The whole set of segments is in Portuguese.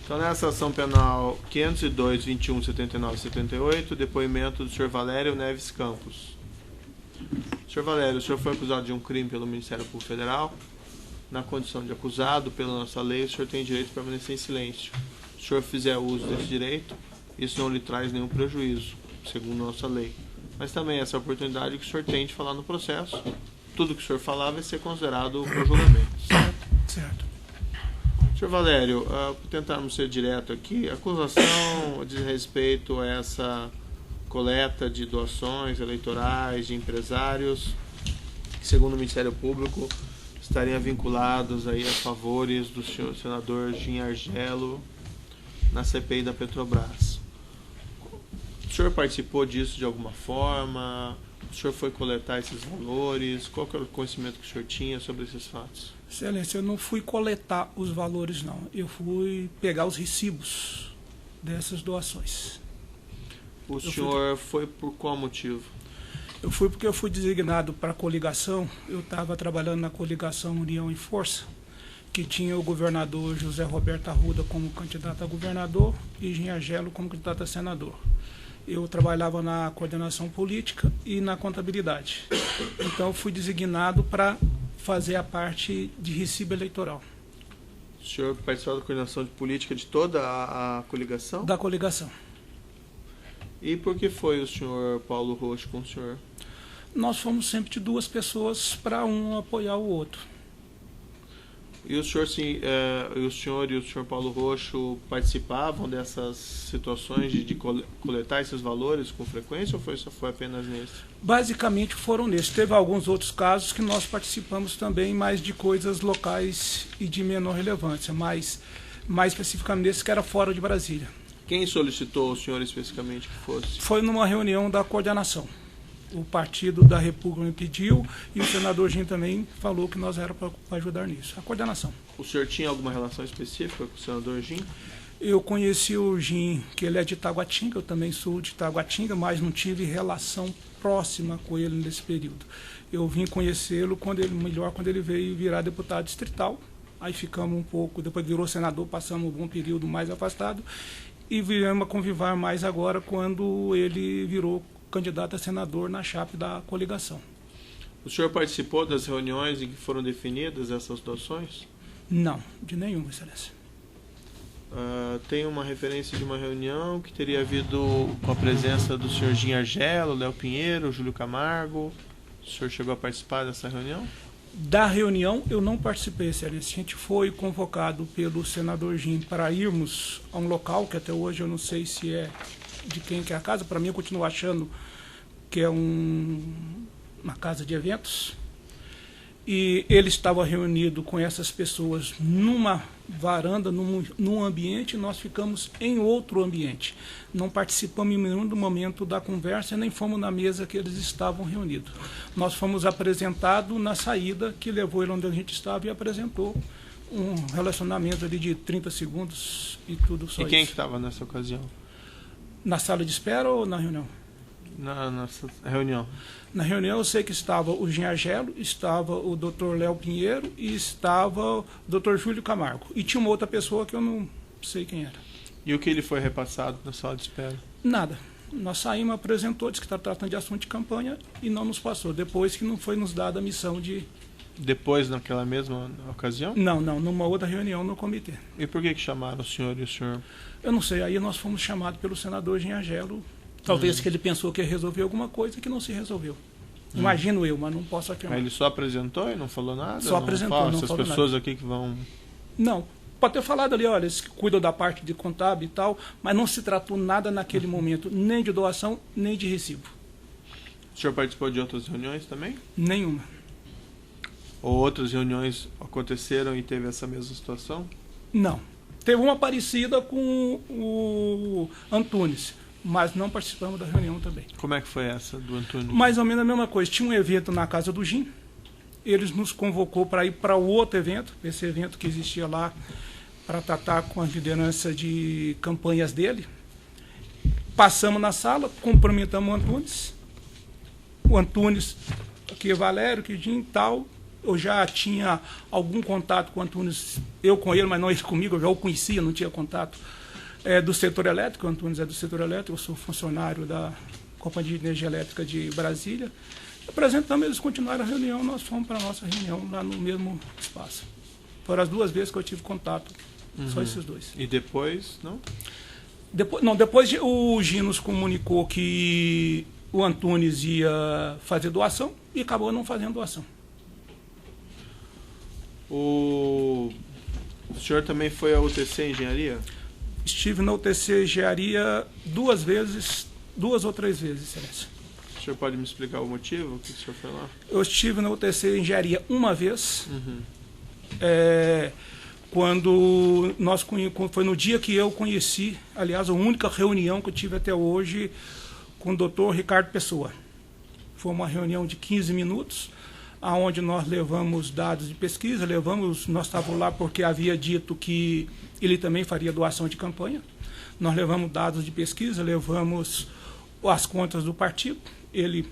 Então, nessa ação penal 502, 21, 79 e 78, depoimento do senhor Valério Neves Campos. Senhor Valério, o senhor foi acusado de um crime pelo Ministério Público Federal. Na condição de acusado, pela nossa lei, o senhor tem direito de permanecer em silêncio. Se o senhor fizer uso desse direito, isso não lhe traz nenhum prejuízo, segundo nossa lei. Mas também essa oportunidade que o senhor tem de falar no processo. Tudo que o senhor falar vai ser considerado para julgamento. Certo? Certo. Senhor Valério, para tentarmos ser direto aqui, a acusação diz respeito a essa coleta de doações eleitorais de empresários que, segundo o Ministério Público, estariam vinculados aí a favores do senhor senador Gin Argelo na CPI da Petrobras. O senhor participou disso de alguma forma? O senhor foi coletar esses valores? Qual que era o conhecimento que o senhor tinha sobre esses fatos? Excelência, eu não fui coletar os valores, não. Eu fui pegar os recibos dessas doações. O senhor foi por qual motivo? Eu fui porque eu fui designado para a coligação. Eu estava trabalhando na coligação União e Força, que tinha o governador José Roberto Arruda como candidato a governador e Gin Argelo como candidato a senador. Eu trabalhava na coordenação política e na contabilidade. Então, eu fui designado para fazer a parte de recibo eleitoral. O senhor participou da coordenação de política de toda a coligação? Da coligação. E por que foi o senhor Paulo Roxo com o senhor? Nós fomos sempre de duas pessoas para um apoiar o outro. E o senhor, sim, o senhor e o senhor Paulo Roxo participavam dessas situações de coletar esses valores com frequência ou só foi apenas nesse? Basicamente foram nesses. Teve alguns outros casos que nós participamos também, mas de coisas locais e de menor relevância, mas mais especificamente nesse que era fora de Brasília. Quem solicitou o senhor especificamente que fosse? Foi numa reunião da coordenação. O Partido da República me pediu e o senador Gin também falou que nós era para ajudar nisso. A coordenação. O senhor tinha alguma relação específica com o senador Gin? Eu conheci o Gin, que ele é de Taguatinga, eu também sou de Taguatinga, mas não tive relação próxima com ele nesse período. Eu vim conhecê-lo quando ele veio virar deputado distrital. Aí ficamos um pouco, depois virou senador, passamos um bom período mais afastado e viemos a conviver mais agora quando ele virou candidato a senador na chapa da coligação. O senhor participou das reuniões em que foram definidas essas doações? Não, de nenhuma, excelência. Tem uma referência de uma reunião que teria havido com a presença do senhor Gin Argelo, Léo Pinheiro, Júlio Camargo. O senhor chegou a participar dessa reunião? Da reunião eu não participei, excelência. A gente foi convocado pelo senador Gin para irmos a um local que até hoje eu não sei se é de quem que é a casa. Para mim, eu continuo achando que é uma casa de eventos. E ele estava reunido com essas pessoas numa varanda, num ambiente, e nós ficamos em outro ambiente. Não participamos em nenhum momento da conversa, nem fomos na mesa que eles estavam reunidos. Nós fomos apresentados na saída que levou ele onde a gente estava e apresentou um relacionamento ali de 30 segundos e tudo só. E quem isso. que estava nessa ocasião? Na sala de espera ou na reunião? Na reunião. Na reunião eu sei que estava o Gin Argelo, estava o Dr. Léo Pinheiro e estava o Dr. Júlio Camargo. E tinha uma outra pessoa que eu não sei quem era. E o que ele foi repassado na sala de espera? Nada. Nós saímos, apresentou, disse que está tratando de assunto de campanha e não nos passou. Depois que não foi nos dada a missão de... Depois, naquela mesma ocasião? Não, numa outra reunião no comitê. E por que chamaram o senhor e o senhor? Eu não sei, aí nós fomos chamados pelo senador Gin Argelo. Talvez que ele pensou que ia resolver alguma coisa que não se resolveu. Imagino eu, mas não posso afirmar. Aí ele só apresentou e não falou nada? Só apresentou, não essas falou pessoas nada. aqui que vão... Não, pode ter falado ali, olha, eles cuidam da parte de contábil e tal, mas não se tratou nada naquele momento, nem de doação, nem de recibo. O senhor participou de outras reuniões também? Nenhuma. Ou outras reuniões aconteceram e teve essa mesma situação? Não. Teve uma parecida com o Antunes, mas não participamos da reunião também. Como é que foi essa do Antônio? Mais ou menos a mesma coisa. Tinha um evento na casa do Gin, eles nos convocou para ir para o outro evento, esse evento que existia lá, para tratar com a liderança de campanhas dele. Passamos na sala, cumprimentamos o Antunes. O Antunes, que é Valério, que Gin tal, eu já tinha algum contato com o Antunes, eu com ele, mas não ele comigo, eu já o conhecia, não tinha contato, do setor elétrico. O Antunes é do setor elétrico, eu sou funcionário da Companhia de Energia Elétrica de Brasília. Apresentamos, eles continuaram a reunião, nós fomos para a nossa reunião lá no mesmo espaço. Foram as 2 vezes que eu tive contato, só esses 2. E depois, não? Depois o Gino nos comunicou que o Antunes ia fazer doação e acabou não fazendo doação. O senhor também foi à UTC Engenharia? Estive na UTC Engenharia 2 ou 3 vezes, Excelência. O senhor pode me explicar o motivo que o senhor foi lá? Eu estive na UTC Engenharia uma vez, quando foi no dia que eu conheci, aliás, a única reunião que eu tive até hoje com o Dr. Ricardo Pessoa. Foi uma reunião de 15 minutos, onde nós levamos dados de pesquisa, nós estávamos lá porque havia dito que ele também faria doação de campanha. Nós levamos dados de pesquisa, levamos as contas do partido, ele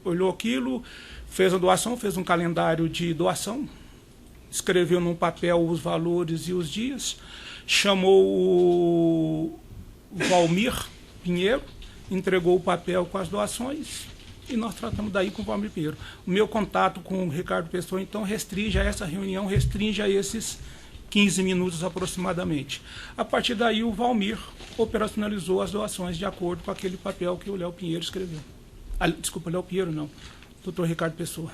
olhou aquilo, fez a doação, fez um calendário de doação, escreveu num papel os valores e os dias, chamou o Valmir Pinheiro, entregou o papel com as doações e nós tratamos daí com o Valmir Pinheiro. O meu contato com o Ricardo Pessoa, então, restringe a essa reunião, restringe a esses 15 minutos aproximadamente. A partir daí, o Valmir operacionalizou as doações de acordo com aquele papel que o Léo Pinheiro escreveu. Desculpa, Léo Pinheiro não, Dr. Ricardo Pessoa.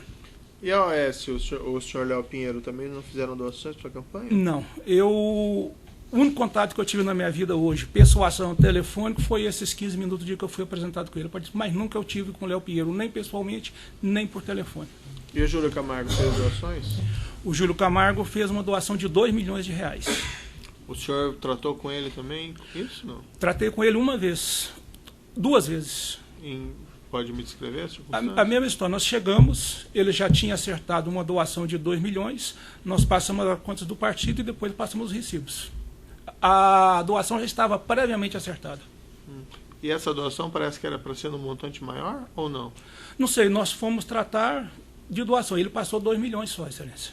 E a OS, o senhor Léo Pinheiro, também não fizeram doações para a campanha? Não. O único contato que eu tive na minha vida hoje, persuasão telefônica, foi esses 15 minutos do dia que eu fui apresentado com ele. Mas nunca eu tive com o Léo Pinheiro, nem pessoalmente, nem por telefone. E o Júlio Camargo fez doações? O Júlio Camargo fez uma doação de R$2 milhões. O senhor tratou com ele também isso, não? Tratei com ele uma vez, 2 vezes. Pode me descrever a mesma história, nós chegamos, ele já tinha acertado uma doação de 2 milhões, nós passamos as contas do partido e depois passamos os recibos. A doação já estava previamente acertada. E essa doação parece que era para ser um montante maior ou não? Não sei, nós fomos tratar de doação, ele passou 2 milhões só, Excelência.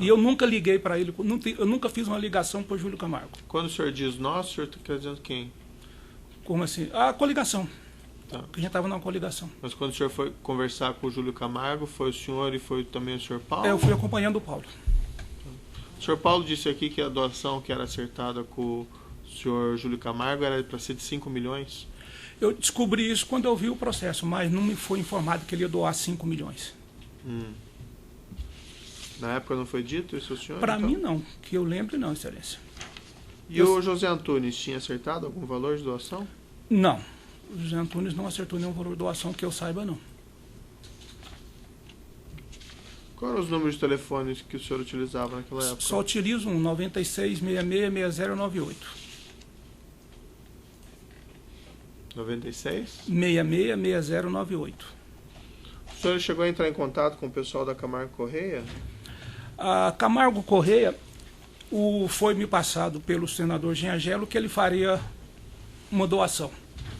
E eu nunca liguei para ele, eu nunca fiz uma ligação para o Júlio Camargo. Quando o senhor diz nós, o senhor quer dizer quem? Como assim? A coligação. Tá. Que a gente estava numa coligação. Mas quando o senhor foi conversar com o Júlio Camargo, foi o senhor e foi também o senhor Paulo? Eu fui acompanhando o Paulo. O senhor Paulo disse aqui que a doação que era acertada com o senhor Júlio Camargo era para ser de 5 milhões? Eu descobri isso quando eu vi o processo, mas não me foi informado que ele ia doar 5 milhões. Na época não foi dito isso ao senhor? Para mim não, que eu lembre não, Excelência. E o José Antunes tinha acertado algum valor de doação? Não. O José Antunes não acertou nenhum valor de doação que eu saiba, não. Quais eram os números de telefones que o senhor utilizava naquela época? Só utilizo um 96666098. 96? 666098. O senhor chegou a entrar em contato com o pessoal da Camargo Correia? A Camargo Correia foi me passado pelo senador Jean Angelo que ele faria uma doação.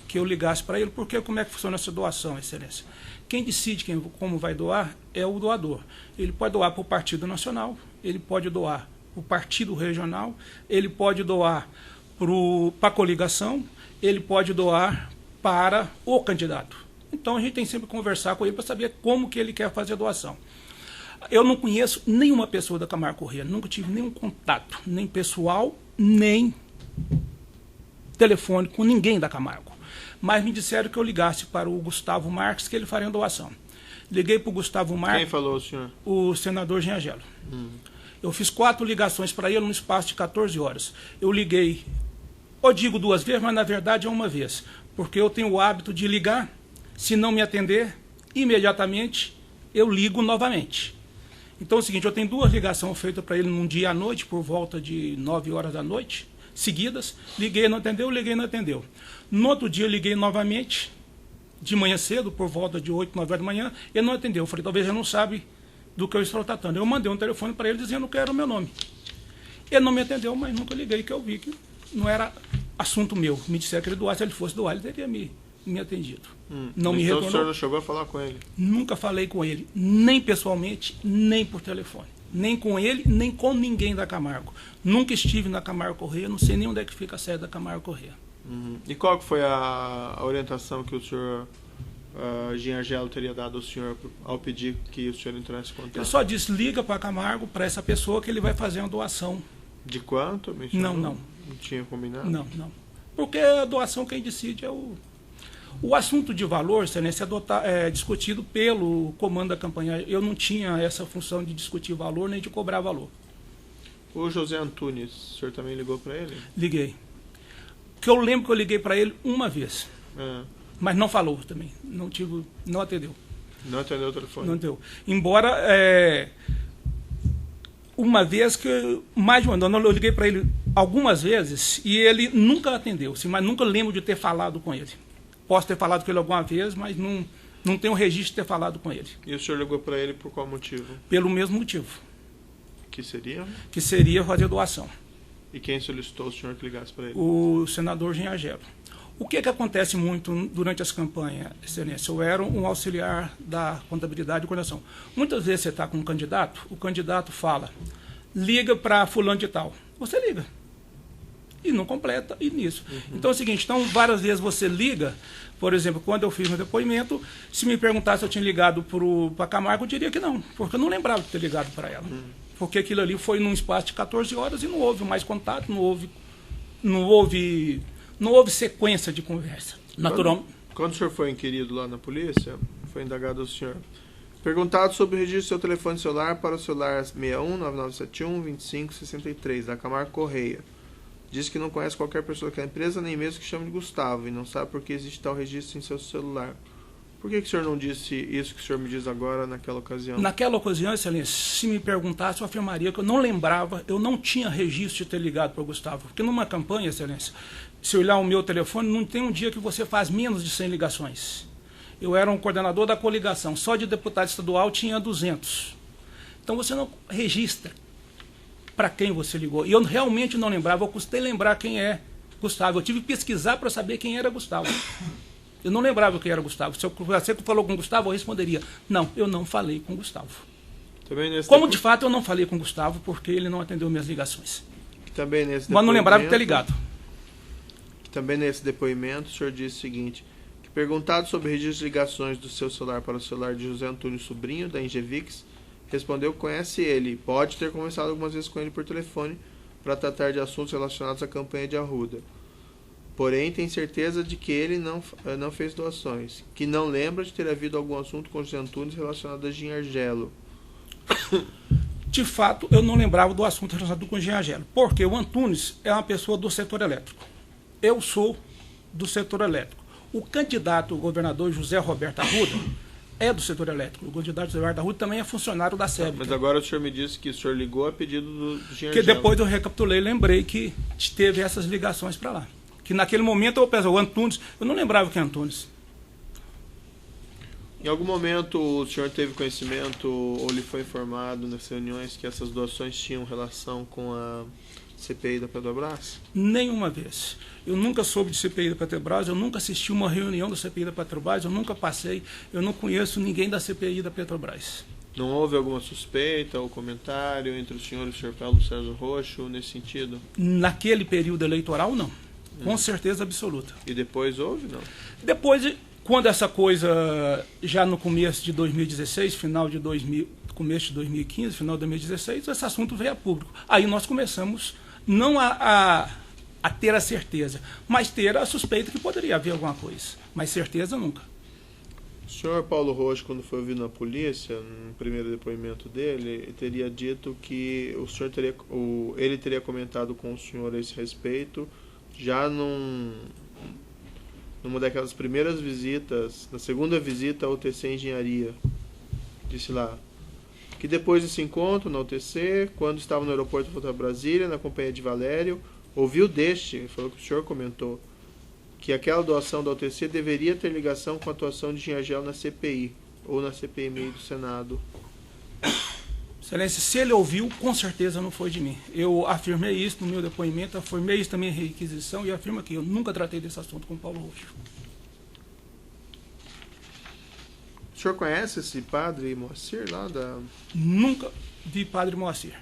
Que eu ligasse para ele, porque como é que funciona essa doação, Excelência? Quem decide como vai doar é o doador. Ele pode doar para o Partido Nacional, ele pode doar para o Partido Regional, ele pode doar para a coligação, ele pode doar para o candidato. Então a gente tem sempre que conversar com ele para saber como que ele quer fazer a doação. Eu não conheço nenhuma pessoa da Camargo Correia, nunca tive nenhum contato, nem pessoal, nem telefone com ninguém da Camargo. Mas me disseram que eu ligasse para o Gustavo Marques, que ele faria uma doação. Liguei para o Gustavo Marques. Quem falou, senhor? O senador Jean Angelo. Eu fiz 4 ligações para ele no espaço de 14 horas. Eu liguei, eu digo 2 vezes, mas na verdade é uma vez. Porque eu tenho o hábito de ligar, se não me atender, imediatamente eu ligo novamente. Então é o seguinte, eu tenho 2 ligações feitas para ele num dia à noite, por volta de 9 horas da noite, seguidas. Liguei, não atendeu, liguei, não atendeu. No outro dia eu liguei novamente, de manhã cedo, por volta de 8, 9 horas da manhã, ele não atendeu. Eu falei, talvez ele não sabe do que eu estou tratando. Eu mandei um telefone para ele dizendo que era o meu nome. Ele não me atendeu, mas nunca liguei, que eu vi que não era assunto meu. Me disseram que ele doasse, se ele fosse doar, ele teria me me atendido. Não me então retornou. o senhor não chegou a falar com ele? Nunca falei com ele, nem pessoalmente, nem por telefone. Nem com ele, nem com ninguém da Camargo. Nunca estive na Camargo Correia, não sei nem onde é que fica a sede da Camargo Correia. E qual que foi a orientação que o senhor, Jean Argelo, teria dado ao senhor ao pedir que o senhor entrasse em contato? Ele só disse, liga para a Camargo, para essa pessoa que ele vai fazer uma doação. De quanto? Não. Não tinha combinado? Não. Porque a doação quem decide é o... O assunto de valor, excelência, é discutido pelo comando da campanha. Eu não tinha essa função de discutir valor nem de cobrar valor. O José Antunes, o senhor também ligou para ele? Liguei. Que eu lembro que eu liguei para ele uma vez. Mas não falou também. Não atendeu. Não atendeu o telefone? Não atendeu. Embora, uma vez que, mais de um ano, eu liguei para ele algumas vezes e ele nunca atendeu, mas nunca lembro de ter falado com ele. Posso ter falado com ele alguma vez, mas não tenho registro de ter falado com ele. E o senhor ligou para ele por qual motivo? Pelo mesmo motivo. Que seria? Que seria fazer doação. E quem solicitou o senhor que ligasse para ele? O senador Jean Argelo. O que acontece muito durante as campanhas, excelência? Eu era um auxiliar da contabilidade e coordenação. Muitas vezes você está com um candidato, o candidato fala, liga para fulano de tal. Você liga. E não completa, e nisso. Então é o seguinte, várias vezes você liga, por exemplo, quando eu fiz meu depoimento, se me perguntasse se eu tinha ligado para a Camargo, eu diria que não, porque eu não lembrava de ter ligado para ela. Porque aquilo ali foi num espaço de 14 horas e não houve mais contato, não houve sequência de conversa. Natural. Quando o senhor foi inquirido lá na polícia, foi indagado ao senhor. Perguntado sobre o registro do seu telefone celular para o celular 61-9971-2563, da Camargo Correia. Diz que não conhece qualquer pessoa daquela empresa, nem mesmo que chame de Gustavo, e não sabe por que existe tal registro em seu celular. Por que o senhor não disse isso que o senhor me diz agora naquela ocasião? Naquela ocasião, excelência, se me perguntasse, eu afirmaria que eu não lembrava, eu não tinha registro de ter ligado para o Gustavo. Porque numa campanha, excelência, se olhar o meu telefone, não tem um dia que você faz menos de 100 ligações. Eu era um coordenador da coligação, só de deputado estadual tinha 200. Então você não registra para quem você ligou. E eu realmente não lembrava, eu custei lembrar quem é Gustavo. Eu tive que pesquisar para saber quem era Gustavo. Eu não lembrava quem era Gustavo. Se você falou com Gustavo, eu responderia, não, eu não falei com Gustavo. Como de fato eu não falei com Gustavo, porque ele não atendeu minhas ligações. Mas não lembrava de ter ligado. Também nesse depoimento, o senhor disse o seguinte, que perguntado sobre o registro de ligações do seu celular para o celular de José Antônio Sobrinho, da Ingevix, respondeu que conhece ele, pode ter conversado algumas vezes com ele por telefone para tratar de assuntos relacionados à campanha de Arruda. Porém, tem certeza de que ele não fez doações, que não lembra de ter havido algum assunto com José Antunes relacionado a Jean Argelo. De fato, eu não lembrava do assunto relacionado com o Jean Argelo, porque o Antunes é uma pessoa do setor elétrico. Eu sou do setor elétrico. O candidato governador José Roberto Arruda é do setor elétrico. O candidato José Roberto Arruda também é funcionário da SEB. Mas agora o senhor me disse que o senhor ligou a pedido do Jean Argelo. Que depois eu recapitulei e lembrei que teve essas ligações para lá. Que naquele momento eu pensava, o Antunes, eu não lembrava quem é Antunes. Em algum momento o senhor teve conhecimento ou lhe foi informado nas reuniões que essas doações tinham relação com a CPI da Petrobras? Nenhuma vez. Eu nunca soube de CPI da Petrobras, eu nunca assisti uma reunião da CPI da Petrobras, eu nunca passei, eu não conheço ninguém da CPI da Petrobras. Não houve alguma suspeita ou comentário entre o senhor e o senhor Paulo César Roxo nesse sentido? Naquele período eleitoral, não. Com certeza absoluta. E depois houve, não? Depois, quando essa coisa, já no começo de 2016, começo de 2015, final de 2016, esse assunto veio a público. Aí nós começamos, não a ter a certeza, mas ter a suspeita que poderia haver alguma coisa. Mas certeza nunca. O senhor Paulo Roxo, quando foi ouvido na polícia, no primeiro depoimento dele, teria dito que ele teria comentado com o senhor a esse respeito, já numa daquelas primeiras visitas, na segunda visita à UTC Engenharia. Disse lá que depois desse encontro na UTC, quando estava no aeroporto de volta a Brasília, na companhia de Valério, ouviu falou que o senhor comentou, que aquela doação da UTC deveria ter ligação com a atuação de Jean Argelo na CPI, ou na CPMI do Senado. Excelência, se ele ouviu, com certeza não foi de mim. Eu afirmei isso no meu depoimento, afirmei isso também em requisição e afirmo que eu nunca tratei desse assunto com o Paulo Roxo. senhor conhece esse padre Moacir lá da... Nunca vi padre Moacir.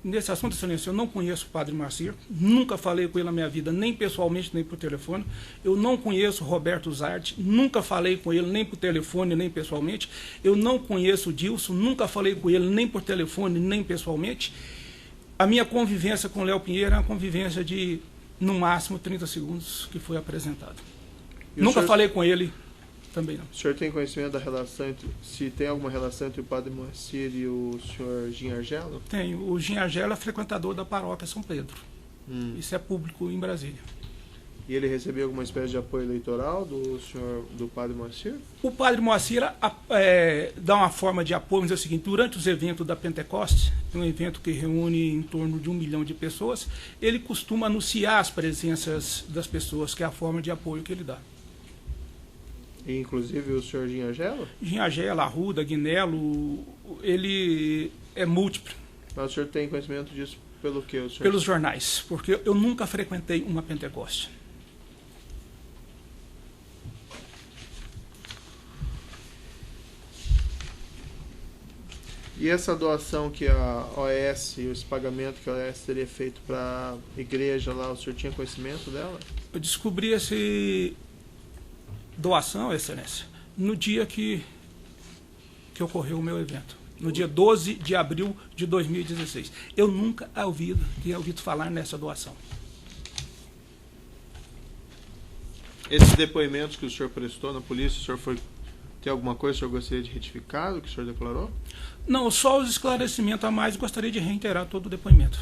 Nesse assunto, excelência, eu não conheço o padre Moacir, nunca falei com ele na minha vida, nem pessoalmente, nem por telefone. Eu não conheço Roberto Zarte, nunca falei com ele, nem por telefone, nem pessoalmente. Eu não conheço o Dilson, nunca falei com ele, nem por telefone, nem pessoalmente. A minha convivência com o Léo Pinheiro é uma convivência de, no máximo, 30 segundos que foi apresentado. Nunca falei com ele, também não. O senhor tem conhecimento da relação, se tem alguma relação entre o padre Moacir e o senhor Gin Argelo? Tenho. O Gin Argelo é frequentador da paróquia São Pedro. Isso é público em Brasília. E ele recebeu alguma espécie de apoio eleitoral do padre Moacir? O padre Moacir dá uma forma de apoio, mas é o seguinte: durante os eventos da Pentecoste, um evento que reúne em torno de 1 milhão de pessoas, ele costuma anunciar as presenças das pessoas, que é a forma de apoio que ele dá. E inclusive o senhor Gin Argelo? Gin Argelo, Arruda, Guinello, ele é múltiplo. Mas o senhor tem conhecimento disso pelo quê? O senhor... Pelos jornais, porque eu nunca frequentei uma Pentecoste. E essa doação que a OAS, esse pagamento que a OAS teria feito para a igreja lá, o senhor tinha conhecimento dela? Eu descobri essa doação, excelência, no dia que ocorreu o meu evento, no dia 12 de abril de 2016. Eu nunca tinha ouvido falar nessa doação. Esses depoimentos que o senhor prestou na polícia, o senhor tem alguma coisa que o senhor gostaria de retificar do que o senhor declarou? Não, só os esclarecimentos a mais, gostaria de reiterar todo o depoimento.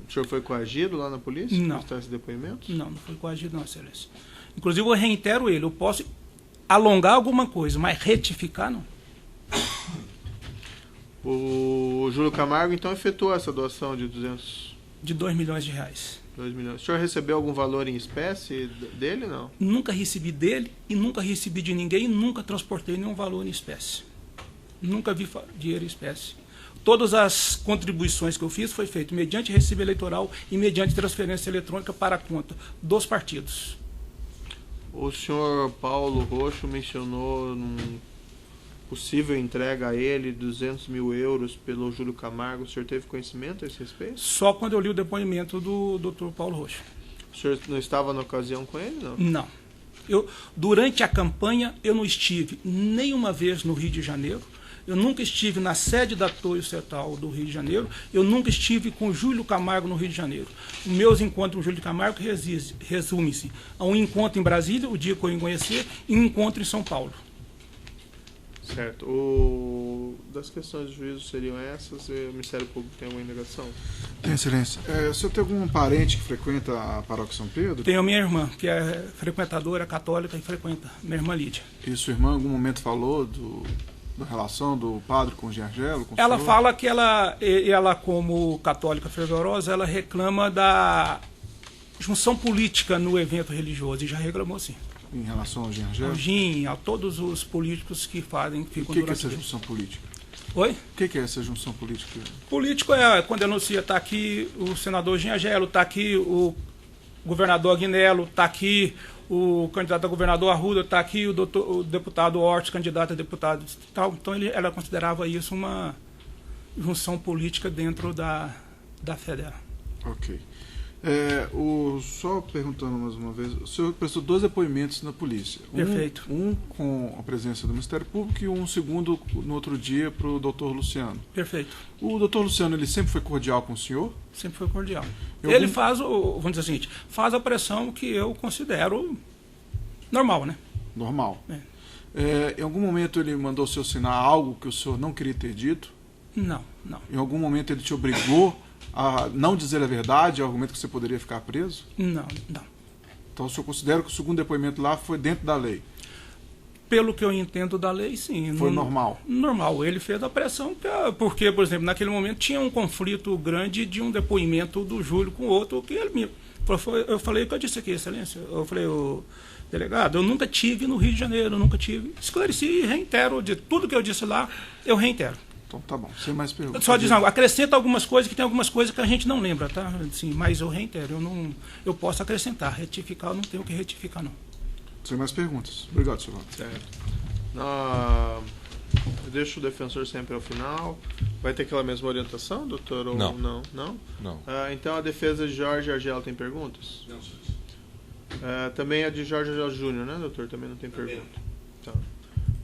O senhor foi coagido lá na polícia? Não. Para prestar esse depoimento? Não foi coagido não, excelência. Inclusive eu reitero ele, eu posso alongar alguma coisa, mas retificar não. O Júlio Camargo então efetuou essa doação de 2 milhões de reais. 2 milhões. O senhor recebeu algum valor em espécie dele, não? Nunca recebi dele e nunca recebi de ninguém, nunca transportei nenhum valor em espécie. Nunca vi dinheiro em espécie. Todas as contribuições que eu fiz foi feito mediante recibo eleitoral e mediante transferência eletrônica para a conta dos partidos. O senhor Paulo Roxo mencionou num possível entrega a ele 200 mil euros pelo Júlio Camargo. O senhor teve conhecimento a esse respeito? Só quando eu li o depoimento do Dr. Paulo Roxo. O senhor não estava na ocasião com ele, não? Não. Durante a campanha, eu não estive nenhuma vez no Rio de Janeiro. Eu nunca estive na sede da Toyo Setal do Rio de Janeiro. Eu nunca estive com o Júlio Camargo no Rio de Janeiro. Os meus encontros com o Júlio Camargo resumem-se a um encontro em Brasília, o dia que eu ia conhecer, e um encontro em São Paulo. Certo. Das questões de juízo seriam essas? O Ministério Público tem alguma indagação? Tem, excelência. O senhor tem algum parente que frequenta a paróquia São Pedro? Tenho a minha irmã, que é frequentadora católica e frequenta, minha irmã Lídia. E sua irmã em algum momento falou da relação do padre com o Gin Argelo? Ela fala que ela, como católica fervorosa, ela reclama da junção política no evento religioso, e já reclamou sim. Em relação ao Gin Argelo? Ao Gin, a todos os políticos que ficam o que é essa junção política? Oi? O que é essa junção política? Político é quando anuncia, está aqui o senador Gin Argelo, está aqui o governador Guinello, está aqui o candidato a governador Arruda, está aqui o deputado Hortz, candidato a deputado tal. Então ela considerava isso uma junção política dentro da fé dela. Ok. Só perguntando mais uma vez, o senhor prestou 2 depoimentos na polícia. Perfeito. Um com a presença do Ministério Público e um segundo no outro dia para o doutor Luciano. Perfeito. O doutor Luciano, ele sempre foi cordial com o senhor? Sempre foi cordial. Ele faz, vamos dizer o seguinte, faz a pressão que eu considero normal, né? Normal. Em algum momento ele mandou o senhor assinar algo que o senhor não queria ter dito? Não. Em algum momento ele te obrigou a não dizer a verdade, argumento que você poderia ficar preso? Não. Então o senhor considera que o segundo depoimento lá foi dentro da lei? Pelo que eu entendo da lei, sim. Foi normal? Normal. Ele fez a pressão porque, por exemplo, naquele momento tinha um conflito grande de um depoimento do Júlio com o outro, que ele eu falei o que eu disse aqui, excelência. Eu falei, delegado, eu nunca tive no Rio de Janeiro, nunca tive. Esclareci e reitero, de tudo que eu disse lá, eu reitero. Então tá bom, sem mais perguntas. Só dizendo, acrescenta algumas coisas, que tem algumas coisas que a gente não lembra, tá? Sim, mas eu reitero, eu posso acrescentar, retificar, eu não tenho que retificar, não. Sem mais perguntas. Obrigado, senhor. Certo. Eu deixo o defensor sempre ao final. Vai ter aquela mesma orientação, doutor? Ou Não. Não? Não? Não. Então a defesa de Jorge Argel tem perguntas? Não, senhor. Também a de Jorge Argel Júnior, né, doutor? Também não tem pergunta. Tá.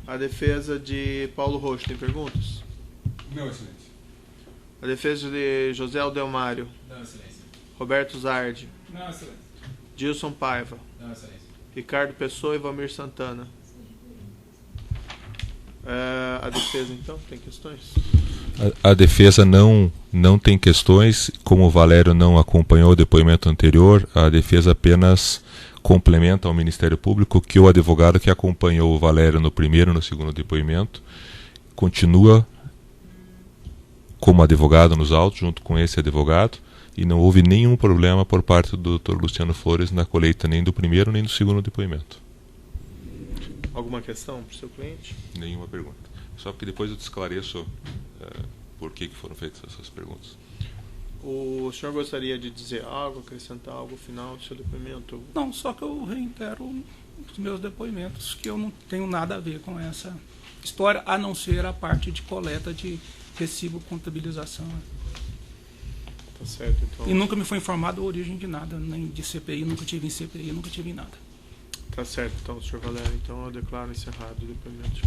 A defesa de Paulo Rocha tem perguntas? Não, excelência. A defesa de José Aldelmário, Não, excelência. Roberto Zardi, Não, excelência. Dilson Paiva, Não, excelência. Ricardo Pessoa e Valmir Santana. A defesa, então, tem questões? A defesa não tem questões. Como o Valério não acompanhou o depoimento anterior, a defesa apenas complementa ao Ministério Público que o advogado que acompanhou o Valério no primeiro e no segundo depoimento continua como advogado nos autos, junto com esse advogado, e não houve nenhum problema por parte do Dr. Luciano Flores na colheita nem do primeiro nem do segundo depoimento. Alguma questão para o seu cliente? Nenhuma pergunta. Só que depois eu te esclareço por que foram feitas essas perguntas. O senhor gostaria de dizer algo, acrescentar algo ao final do seu depoimento? Não, só que eu reitero os meus depoimentos, que eu não tenho nada a ver com essa história, a não ser a parte de coleta de recibo, contabilização. Tá certo, então. E nunca me foi informado a origem de nada, nem de CPI, nunca tive em CPI, nunca tive em nada. Tá certo, então, senhor Valério. Então eu declaro encerrado o depoimento.